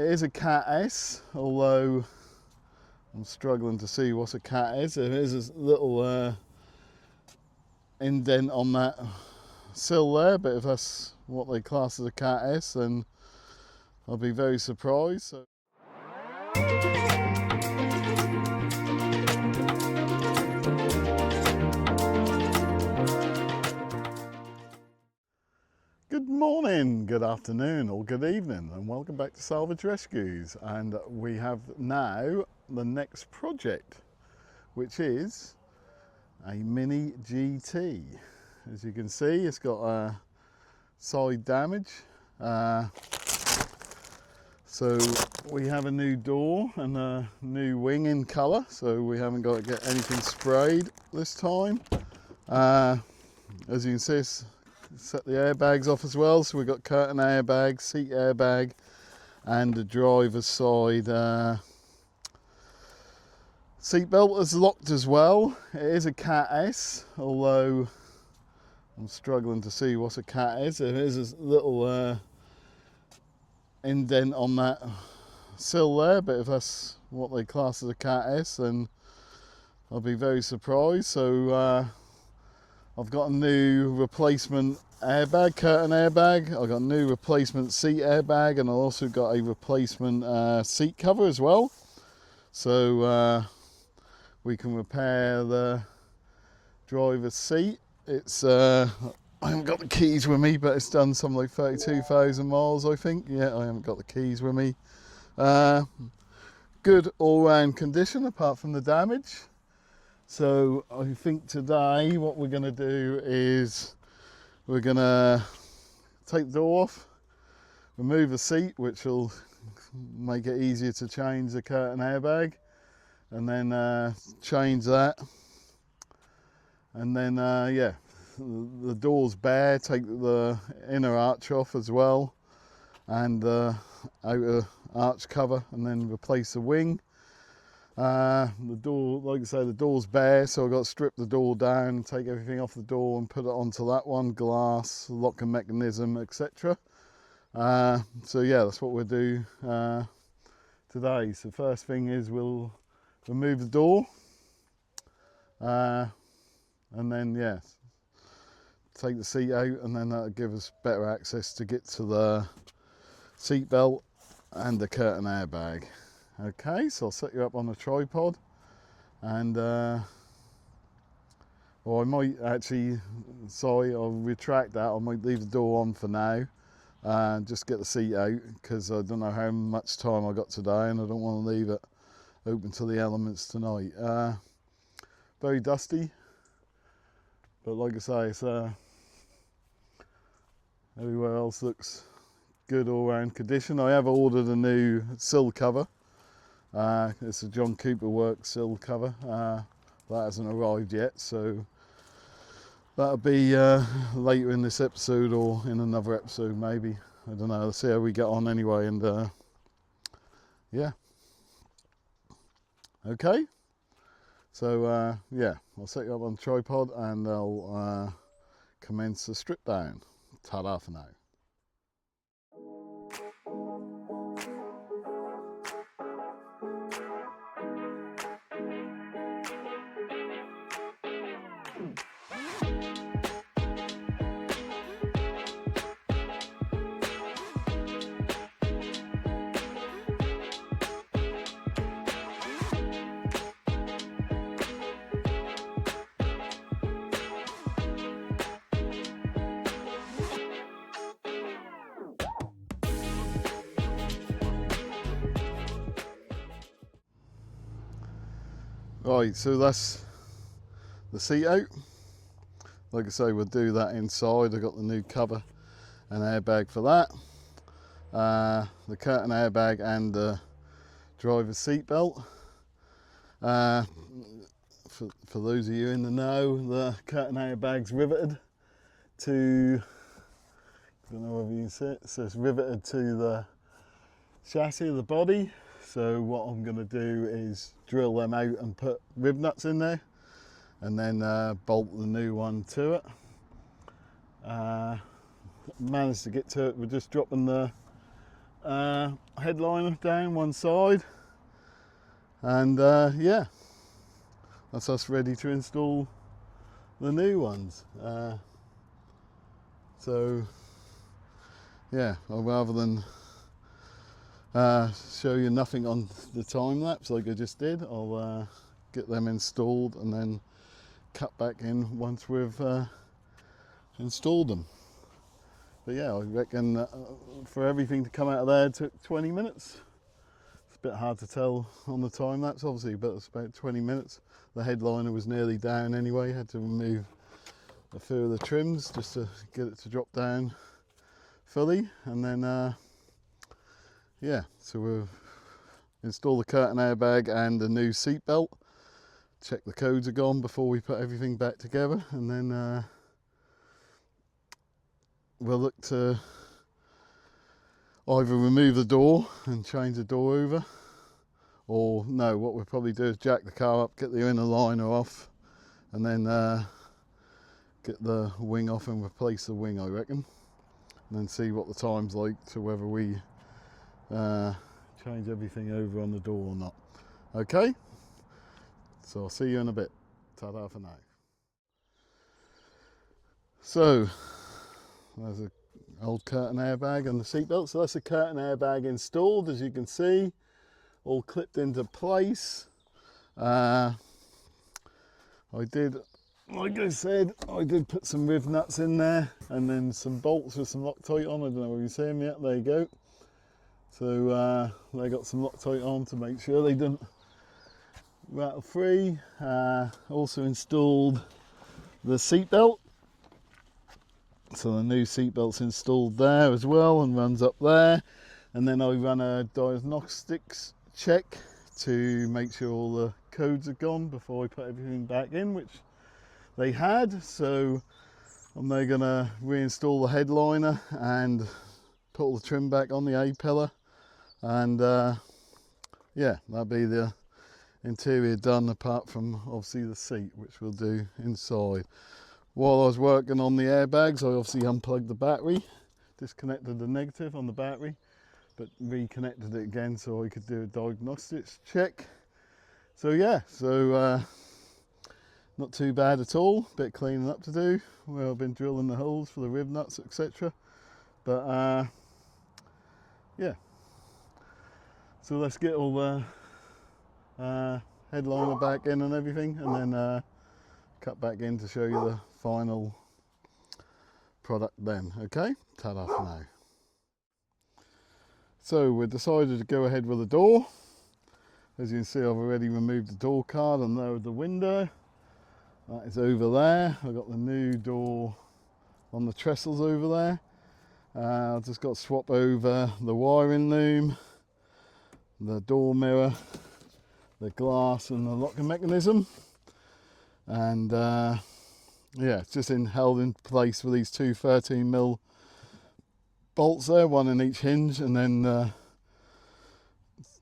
It is a Cat S, although I'm struggling to see what a Cat is. There is a little indent on that sill there, but if that's what they class as a Cat S, then I'll be very surprised. So good morning, good afternoon, or good evening, and welcome back to Salvage Rescues. And we have now the next project, which is a Mini GT. As you can see, it's got a side damage. So we have a new door and a new wing in colour, so we haven't got to get anything sprayed this time. As you can see, set the airbags off as well, so we've got curtain airbag, seat airbag, and the driver's side seat belt is locked as well. It is a Cat S, although I'm struggling to see what a Cat is. There is a little indent on that sill there, but if that's what they class as a Cat S, then I'll be very surprised. So I've got a new replacement airbag, curtain airbag. I've got a new replacement seat airbag, and I've also got a replacement seat cover as well. So we can repair the driver's seat. It's I haven't got the keys with me, but it's done something like 32,000 miles, I think. Yeah, I haven't got the keys with me. Good all-round condition apart from the damage. So I think today what we're going to do is we're going to take the door off, remove the seat, which will make it easier to change the curtain airbag, and then change that. And then yeah, the door's bare, take the inner arch off as well, and the outer arch cover, and then replace the wing. The door, like I say, the door's bare, so I've got to strip the door down, take everything off the door and put it onto that one, glass, locking mechanism, etc. So yeah, that's what we'll do today. So first thing is we'll remove the door, and then yeah, take the seat out, and then that'll give us better access to get to the seat belt and the curtain airbag. Okay, so I'll set you up on a tripod, and or I might actually, sorry, I'll retract that. I might leave the door on for now, just get the seat out, because I don't know how much time I got today, and I don't want to leave it open to the elements tonight. Very dusty, but like I say, it's everywhere else looks good all round condition. I have ordered a new sill cover. It's a John Cooper work sill cover. That hasn't arrived yet, so that'll be later in this episode or in another episode maybe. I don't know, let's see how we get on anyway, and yeah. Okay, so yeah, I'll set you up on the tripod and I'll commence the strip down. Ta-da for now. Right, so that's the seat out. Like I say, we'll do that inside. I've got the new cover and airbag for that. The curtain airbag and the driver's seat belt. For those of you in the know, the curtain airbag's riveted to, I don't know whether you can see it, so it's riveted to the chassis of the body. So what I'm going to do is drill them out and put rib nuts in there, and then bolt the new one to it. Managed to get to it. We're just dropping the headliner down one side, and yeah, that's us ready to install the new ones. So yeah, rather than show you nothing on the time lapse like I just did, I'll get them installed and then cut back in once we've installed them. But yeah, I reckon for everything to come out of there it took 20 minutes. It's a bit hard to tell on the time lapse obviously, but it's about 20 minutes. The headliner was nearly down anyway, had to remove a few of the trims just to get it to drop down fully, and then yeah, so we'll install the curtain airbag and the new seat belt, check the codes are gone before we put everything back together, and then we'll look to either remove the door and change the door over, or no, what we'll probably do is jack the car up, get the inner liner off, and then get the wing off and replace the wing, I reckon, and then see what the time's like to whether we change everything over on the door or not. Okay, so I'll see you in a bit. Ta-da for now. So there's an old curtain airbag and the seatbelt. So that's a curtain airbag installed, as you can see, all clipped into place. I did, like I said, I did put some riv nuts in there and then some bolts with some Loctite on. I don't know if you see them yet. There you go. So they got some Loctite on to make sure they didn't rattle free. Also installed the seat belt. So the new seat belt's installed there as well and runs up there. And then I run a diagnostics check to make sure all the codes are gone before I put everything back in, which they had. So I'm now going to reinstall the headliner and put all the trim back on the A-pillar, and yeah, that'll be the interior done, apart from obviously the seat, which we'll do inside. While I was working on the airbags, I obviously unplugged the battery, disconnected the negative on the battery, but reconnected it again so I could do a diagnostics check. So yeah, so not too bad at all. Bit of cleaning up to do where I've been drilling the holes for the rib nuts, etc. But yeah, so let's get all the headliner back in and everything, and then cut back in to show you the final product then. Okay, ta-da for now. So we decided to go ahead with the door. As you can see, I've already removed the door card and lowered the window. That is over there. I've got the new door on the trestles over there. I've just got to swap over the wiring loom, the door mirror, the glass and the locking mechanism. And yeah, it's just held in place with these two 13mm bolts there, one in each hinge, and then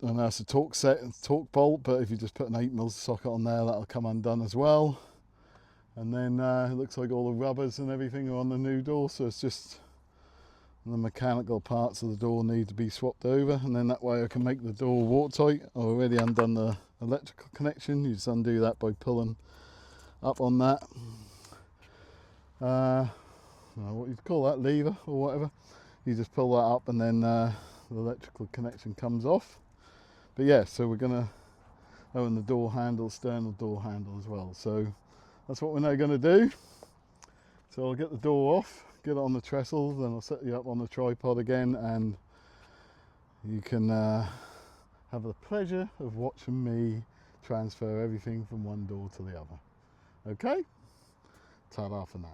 and that's a torque bolt, but if you just put an 8mm socket on there, that'll come undone as well. And then it looks like all the rubbers and everything are on the new door, so it's just the mechanical parts of the door need to be swapped over, and then that way I can make the door watertight. I've already undone the electrical connection. You just undo that by pulling up on that what you'd call that, lever or whatever. You just pull that up and then the electrical connection comes off. But yeah, so we're gonna open the door handle, sternal door handle as well. So that's what we're now going to do. So I'll get the door off, get it on the trestle, then I'll set you up on the tripod again, and you can have the pleasure of watching me transfer everything from one door to the other. Okay, ta-da for now.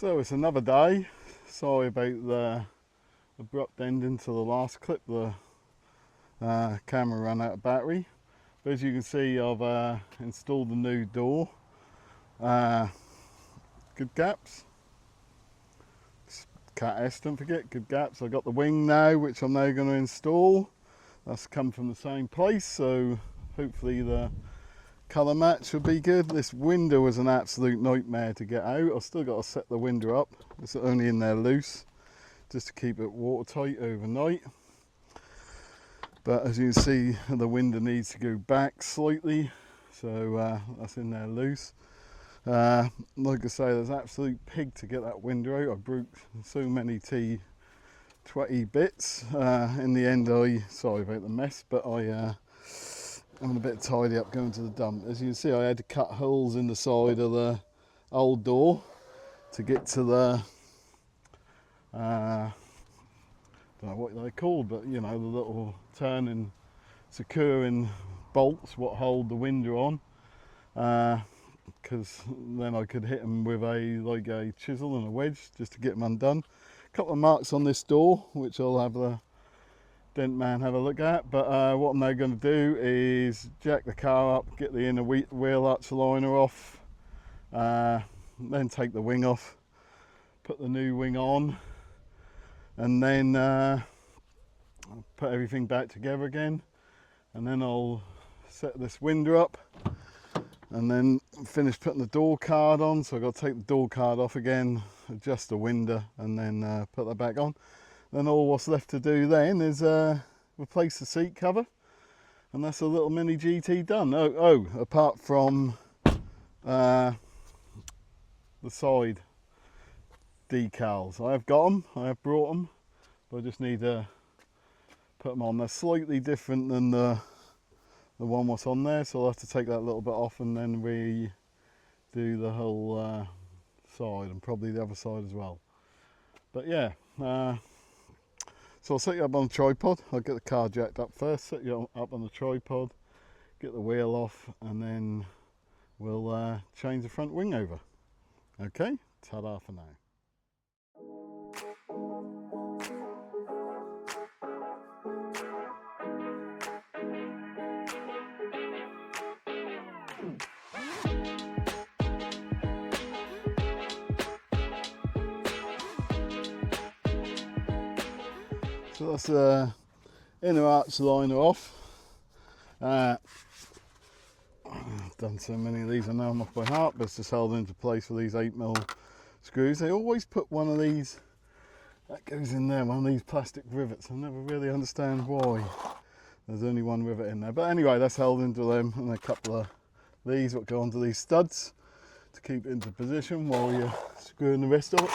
So it's another day. Sorry about the abrupt ending to the last clip. The camera ran out of battery. But as you can see, I've installed a new door. Good gaps. Cat S, don't forget, good gaps. I've got the wing now, which I'm now going to install. That's come from the same place, so hopefully the colour match will be good. This window was an absolute nightmare to get out. I've still got to set the window up. It's only in there loose, just to keep it watertight overnight. But as you can see, the window needs to go back slightly, so that's in there loose. Like I say, there's absolute pig to get that window out. I broke so many T20 bits. In the end, sorry about the mess, but I'm a bit tidy up going to the dump. As you can see, I had to cut holes in the side of the old door to get to the don't know what they're called, but you know, the little turning, securing bolts what hold the window on, because then I could hit them with a chisel and a wedge just to get them undone. A couple of marks on this door, which I'll have the dent man have a look at. But what I'm now going to do is jack the car up, get the inner wheel arch liner off, then take the wing off, put the new wing on, and then put everything back together again, and then I'll set this window up and then finish putting the door card on. So I've got to take the door card off again, adjust the window, and then put that back on. Then all what's left to do then is replace the seat cover, and that's a little mini GT done. Apart from the side decals, I have got them, I have brought them, but I just need to put them on. They're slightly different than the one what's on there, so I'll have to take that little bit off and then redo the whole side, and probably the other side as well. But yeah, so I'll set you up on a tripod. I'll get the car jacked up first, set you up on the tripod, get the wheel off, and then we'll change the front wing over. Okay, ta-da for now. So that's the inner arch liner off. I've done so many of these, I know I'm off by heart, but it's just held into place with these 8mm screws. They always put one of these that goes in there, one of these plastic rivets. I never really understand why there's only one rivet in there. But anyway, that's held into them, and a couple of these that go onto these studs to keep it into position while you're screwing the rest of it.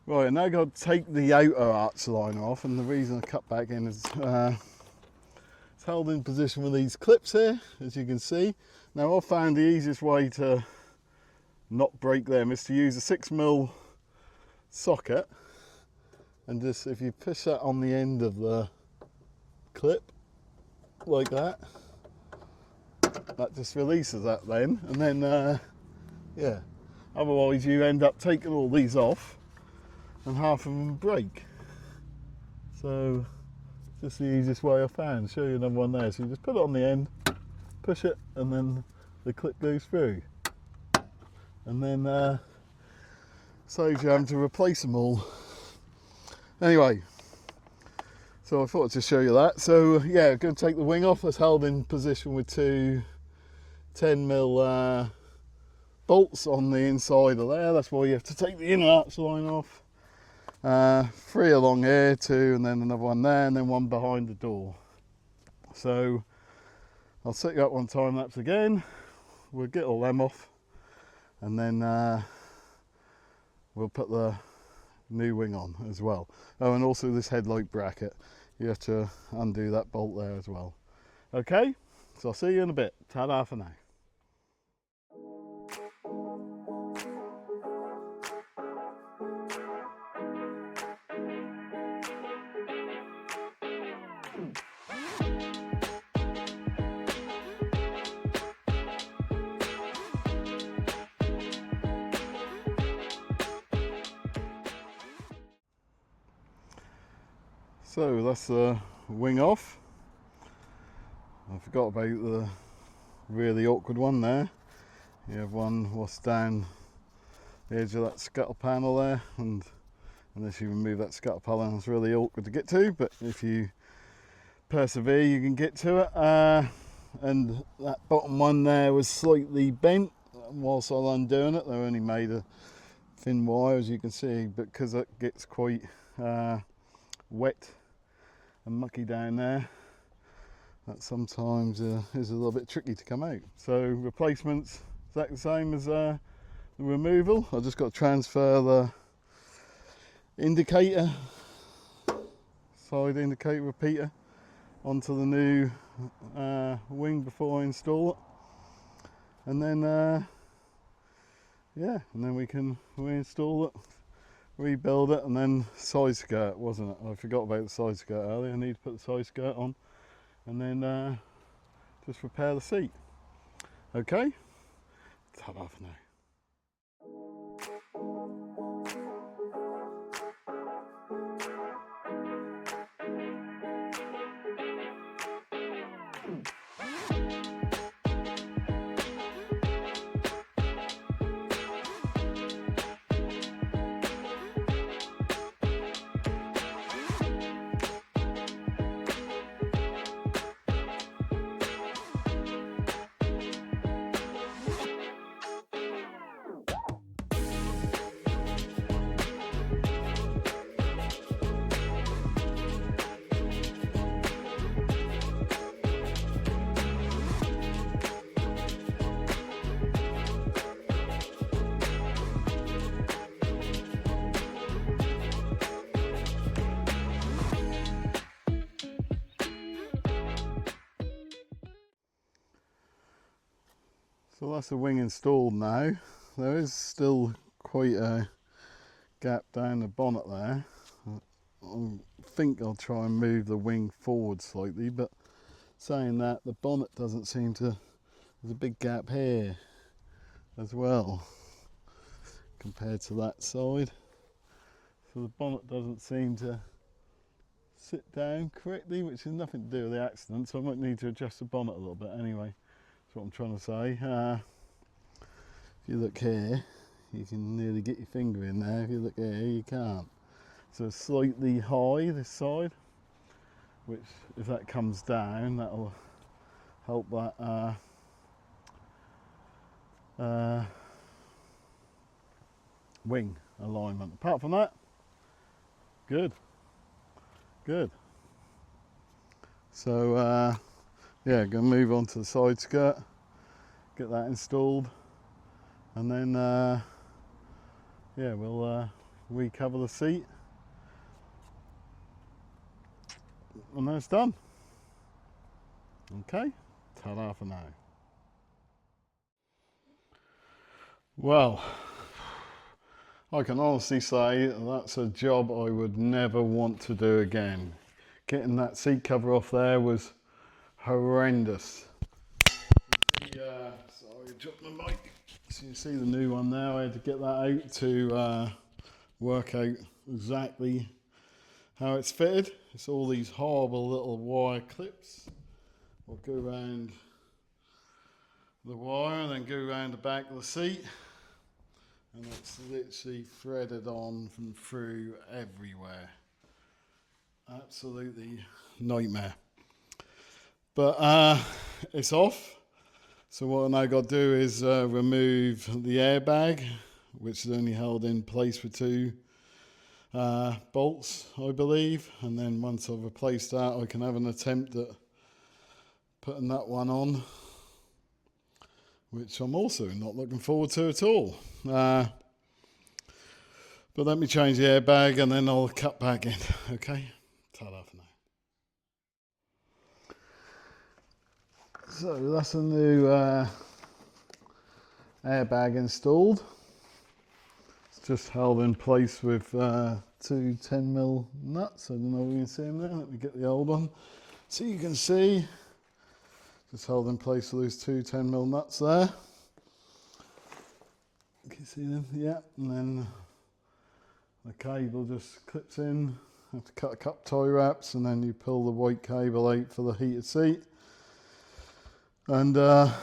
Right, and now I've got to take the outer arch liner off, and the reason I cut back in is it's held in position with these clips here, as you can see. Now I've found the easiest way to not break them is to use a 6mm socket, and just if you push that on the end of the clip like that, that just releases that then, and then yeah, otherwise you end up taking all these off and half of them break. So just the easiest way I found. Show you another one there. So you just put it on the end, push it, and then the clip goes through, and then saves you having to replace them all. Anyway, so I thought I'd just show you that. So yeah, I'm going to take the wing off. That's held in position with two 10mm bolts on the inside of there. That's why you have to take the inner arch line off. 3 along here, 2, and then another one there, and then one behind the door. So I'll set you up one time lapse again. We'll get all them off, and then we'll put the new wing on as well. Oh, and also this headlight bracket, you have to undo that bolt there as well. Okay, so I'll see you in a bit. Ta-da for now. So that's the wing off. I forgot about the really awkward one there. You have one what's down the edge of that scuttle panel there, and unless you remove that scuttle panel, it's really awkward to get to, but if you persevere you can get to it. And that bottom one there was slightly bent whilst I was undoing it. They're only made of thin wire, as you can see, but because it gets quite wet and mucky down there, that sometimes is a little bit tricky to come out. So replacement's exactly the same as the removal. I've just got to transfer the indicator, side indicator repeater, onto the new wing before I install it, and then yeah, and then we can reinstall it, rebuild it, and then side skirt, wasn't it? I forgot about the side skirt earlier. I need to put the side skirt on, and then just repair the seat. Okay, ta-da for now. So that's the wing installed now. There is still quite a gap down the bonnet there. I think I'll try and move the wing forward slightly, but saying that, the bonnet doesn't seem to, there's a big gap here as well compared to that side. So the bonnet doesn't seem to sit down correctly, which has nothing to do with the accident, so I might need to adjust the bonnet a little bit anyway. That's what I'm trying to say. If you look here, you can nearly get your finger in there. If you look here, you can't. So it's slightly high this side, which if that comes down, that'll help that wing alignment. Apart from that, good. So yeah, going to move on to the side skirt, get that installed, and then yeah, we'll recover the seat, and then it's done. Okay, ta-da for now. Well, I can honestly say that's a job I would never want to do again. Getting that seat cover off there was horrendous. Sorry, I dropped my mic. So you see the new one now. I had to get that out to work out exactly how it's fitted. It's all these horrible little wire clips. I'll go around the wire and then go around the back of the seat, and it's literally threaded on from through everywhere. Absolutely nightmare. But it's off. So what I now got to do is remove the airbag, which is only held in place with two bolts, I believe. And then once I've replaced that, I can have an attempt at putting that one on, which I'm also not looking forward to at all. But let me change the airbag and then I'll cut back in. Okay, ta-da for now. So that's a new airbag installed. It's just held in place with two 10mm nuts. I don't know if you can see them there. Let me get the old one so you can see. Just held in place with those two 10mm nuts there. Can you see them? Yeah. And then the cable just clips in have to cut a couple tie wraps, and then you pull the white cable out for the heated seat, and the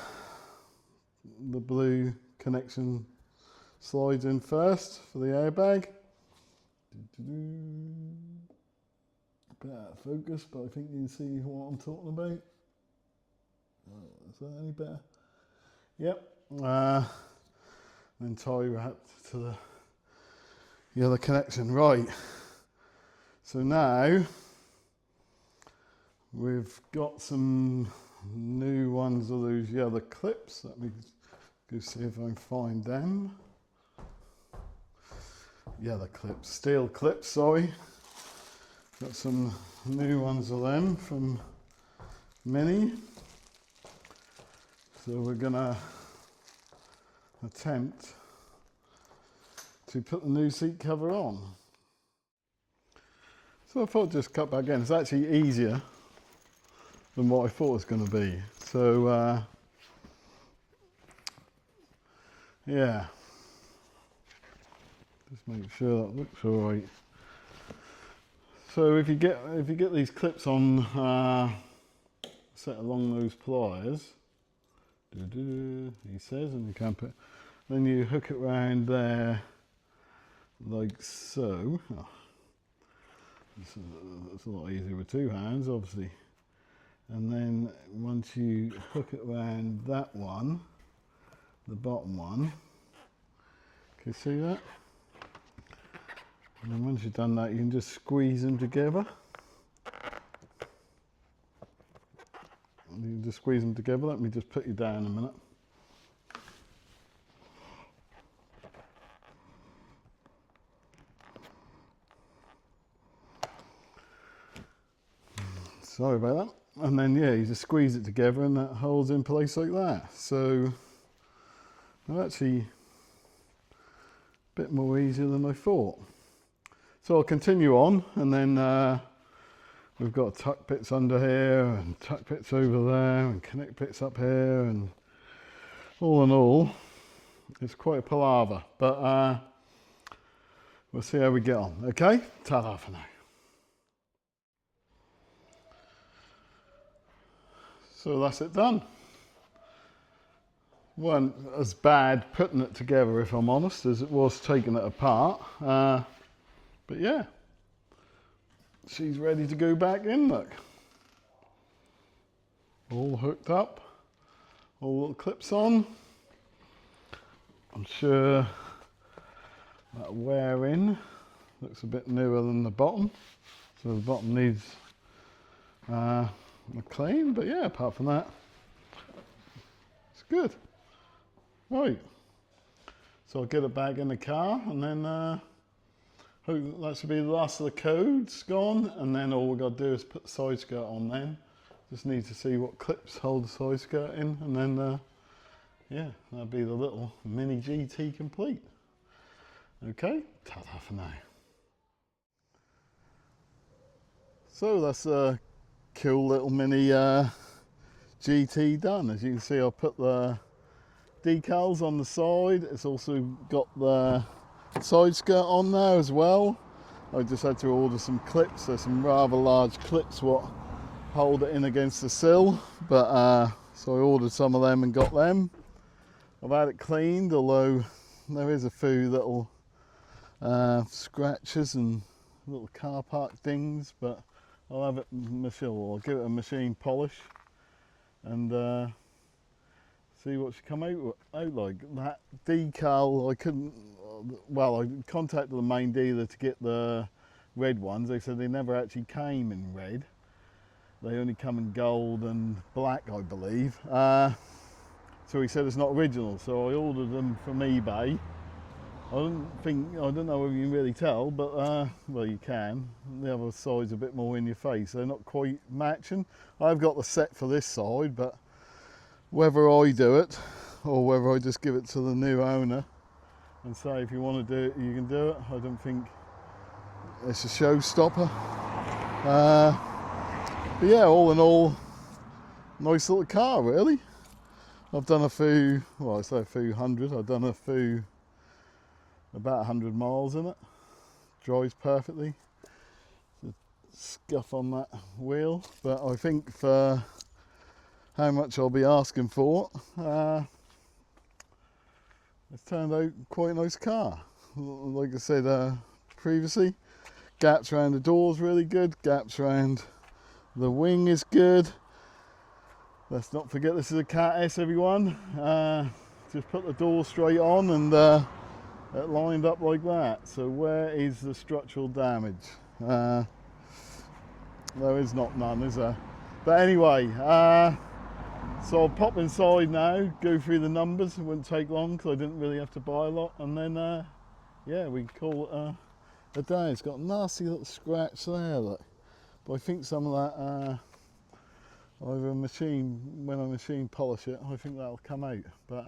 blue connection slides in first for the airbag. Bit out of focus, but I think you can see what I'm talking about. Is that any better? Yep. Then tie wrap to the other connection. Right. So now we've got some new ones of those yellow clips. Let me go see if I can find them. Yellow clips, steel clips, sorry. Got some new ones of them from Mini. So we're gonna attempt to put the new seat cover on. So I thought I'd just cut back in. It's actually easier than what I thought it was going to be. So yeah, just make sure that looks all right. So if you get these clips on set along those pliers, he says, and you can put, then you hook it round there like so. Oh. It's a lot easier with two hands, obviously. And then once you hook it around that one, the bottom one, can you see that? And then once you've done that, you can just squeeze them together. You can just squeeze them together. Let me just put you down a minute. Sorry about that. And then yeah, you just squeeze it together and that holds in place like that. So actually a bit more easier than I thought. So I'll continue on, and then we've got tuck bits under here and tuck bits over there and connect bits up here, and all in all it's quite a palaver, but we'll see how we get on. Okay, ta-da for now. So that's it done. Wasn't as bad putting it together, if I'm honest, as it was taking it apart. But yeah, she's ready to go back in, look. All hooked up, all little clips on. I'm sure that wear in looks a bit newer than the bottom. So the bottom needs a clean, but yeah, apart from that, it's good. Right, so I'll get it back in the car, and then hope that should be the last of the codes gone, and then all we've got to do is put the side skirt on then. Just need to see what clips hold the side skirt in, and then yeah, that'll be the little Mini GT complete. Okay, ta-da for now. So that's a cool little Mini GT done. As you can see, I'll put the decals on the side. It's also got the side skirt on there as well. I just had to order some clips. There's some rather large clips what hold it in against the sill, but so I ordered some of them and got them. I've had it cleaned, although there is a few little scratches and little car park dings, but I'll have it I'll give it a machine polish and see what should come out like. That decal, I couldn't, well, I contacted the main dealer to get the red ones. They said they never actually came in red. They only come in gold and black, I believe. So he said it's not original, so I ordered them from eBay. I don't know if you can really tell, but well, you can. The other side's a bit more in your face. They're not quite matching. I've got the set for this side, but whether I do it or whether I just give it to the new owner and say, if you want to do it, you can do it. I don't think it's a showstopper. But yeah, all in all, nice little car, really. I've done a few, well, I say a few hundred. I've done a few, about 100 miles in it. Drives perfectly. scuff on that wheel, but I think for how much I'll be asking for, it's turned out quite a nice car. Like I said previously, gaps around the doors really good, gaps around the wing is good. Let's not forget this is a Cat S, everyone. Just put the door straight on and it lined up like that. So where is the structural damage? There is not none, is there? But anyway, so I'll pop inside now, go through the numbers. It wouldn't take long because I didn't really have to buy a lot, and then yeah, we can call it a day. It's got a nasty little scratch there, look. But I think some of that either when I machine polish it, I think that'll come out. But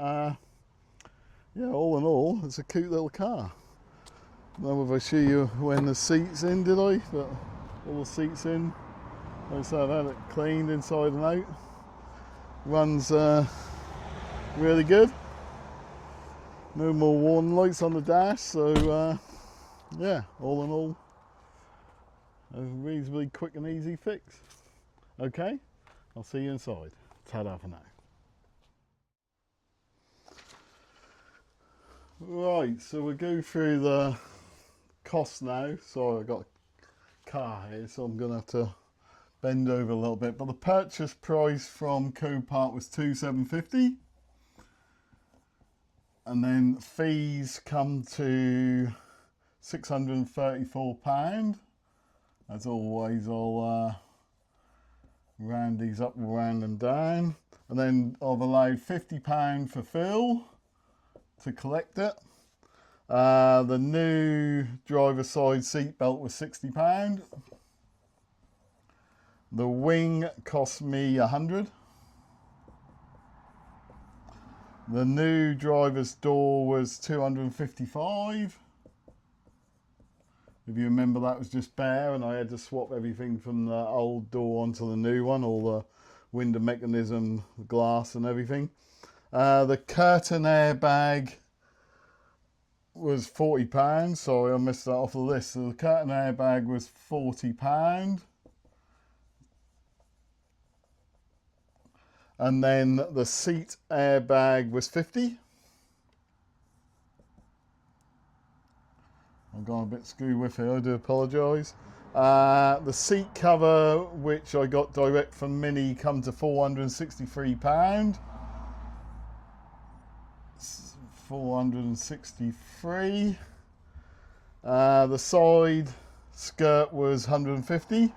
yeah, all in all, it's a cute little car. I don't know if I show you when the seat's in, did I? But all the seats in. Like I said, I've had it cleaned inside and out. Runs really good. No more warning lights on the dash, so yeah, all in all, a reasonably quick and easy fix. Okay, I'll see you inside. Ta-da for now. Right, so we'll go through the costs now. Sorry, I've got a car here, so I'm going to have to bend over a little bit. But the purchase price from Copart was $2,750. And then fees come to £634. As always, I'll round these up and round them down. And then I've allowed £50 for Phil to collect it. The new driver's side seat belt was £60. The wing cost me £100. The new driver's door was $255. If you remember, that was just bare, and I had to swap everything from the old door onto the new one, all the window mechanism, glass and everything. The curtain airbag was £40. Sorry, I missed that off the list. So the curtain airbag was £40. And then the seat airbag was $50. I've gone a bit screw with here, I do apologise. The seat cover, which I got direct from Mini, come to £463. 463. The side skirt was £150.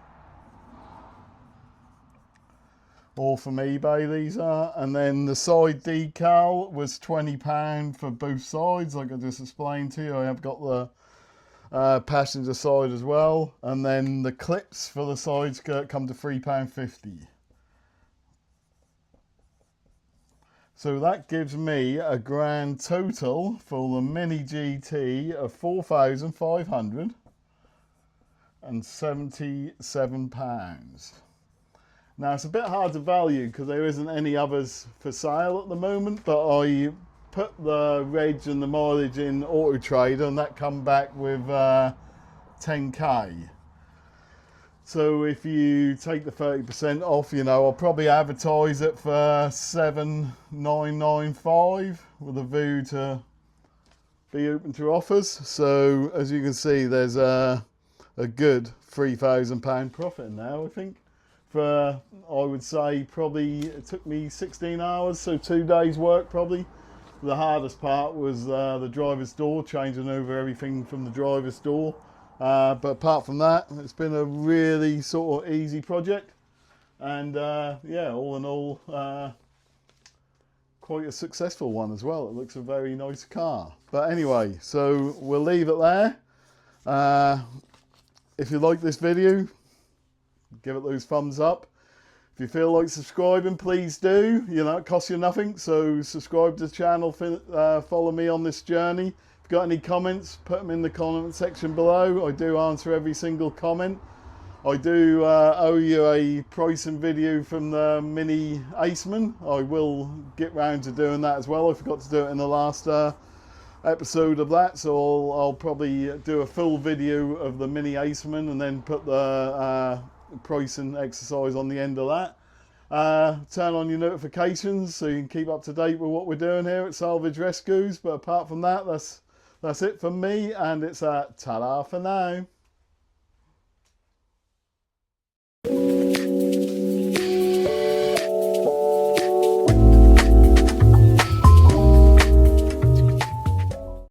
All from eBay these are. And then the side decal was £20 for both sides, like I just explained to you. I have got the passenger side as well. And then the clips for the side skirt come to £3.50. So that gives me a grand total for the Mini GT of £4,577. Now it's a bit hard to value because there isn't any others for sale at the moment, but I put the reg and the mileage in Auto Trader and that come back with 10k. So if you take the 30% off, you know, I'll probably advertise it for $7,995 with a view to be open to offers. So as you can see, there's a good £3,000 profit in there, I think. For, I would say, probably it took me 16 hours, so 2 days work probably. The hardest part was the driver's door, changing over everything from the driver's door. But apart from that, it's been a really sort of easy project. And yeah, all in all, quite a successful one as well. It looks a very nice car. But anyway, so we'll leave it there. If you like this video, give it those thumbs up. If you feel like subscribing, please do. You know, it costs you nothing. So subscribe to the channel, follow me on this journey. If you've got any comments, put them in the comment section below. I do answer every single comment. I do owe you a pricing video from the Mini Aceman. I will get round to doing that as well. I forgot to do it in the last episode of that, so I'll probably do a full video of the mini Aceman and then put the pricing exercise on the end of that. Turn on your notifications so you can keep up to date with what we're doing here at Salvage Rescues. But apart from that, that's it from me, and it's a ta-da for now.